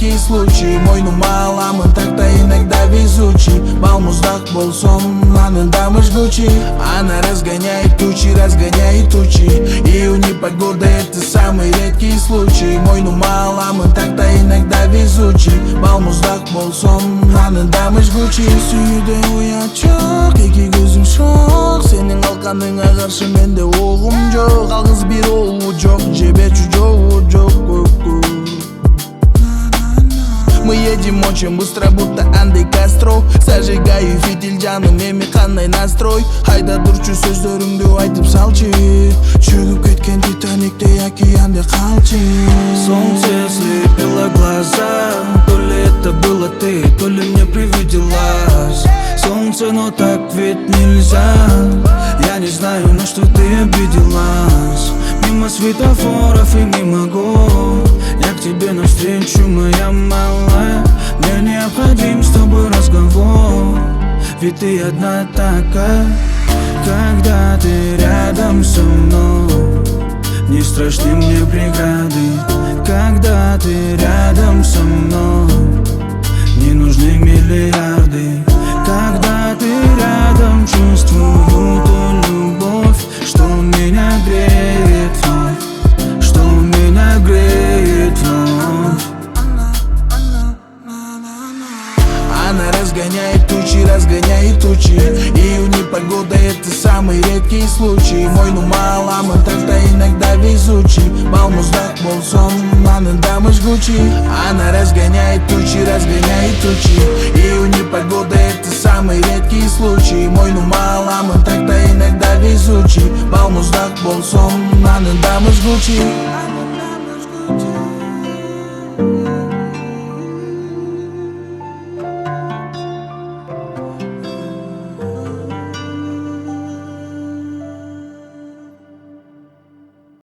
редкий случай. Мой маламын так-то иногда везучий. Балмуздак болсом, анында жгучий. Она разгоняет тучи, и у непогоды это самый редкий случай. Мой маламын так-то иногда везучий. Балмуздак болсом, анында жгучий. Сүйүдө уячок, эки көзүм шок. Сенин алканыңа каршы менде огум жок. Алгыз бир оолу жок, жебечү жогу жок. Мы едем очень быстро, будто Андрей Кастро. Зажигаю фитиль, жаным эми кандай настрой. Айда турчу сөздөрүңдү айтып салчы. Чөгүп кеткен Титаниктей океанде калчы. Солнце слепило глаза. То ли это было ты, то ли мне привиделась. Солнце, но так ведь нельзя. Я не знаю, на что ты обиделась. Мимо светофоров и не могу. Я к тебе навстречу, моя малая. Мне необходим с тобой разговор. Ведь ты одна такая, когда ты рядом со мной. Не страшны мне преграды, когда ты рядом со мной. Не нужны миллиарды, когда ты рядом. Чувствую ту любовь, что меня греет вновь, что меня греет вновь. Она разгоняет тучи, и у непогоды это самый редкий случай. Мой маламын так-то иногда везучий. Балмуздак болсом, анында жгучий. Она разгоняет тучи, и у непогоды это самый редкий случай. Мой маламын так-то иногда везучий. Балмуздак болсом, анында жгучий.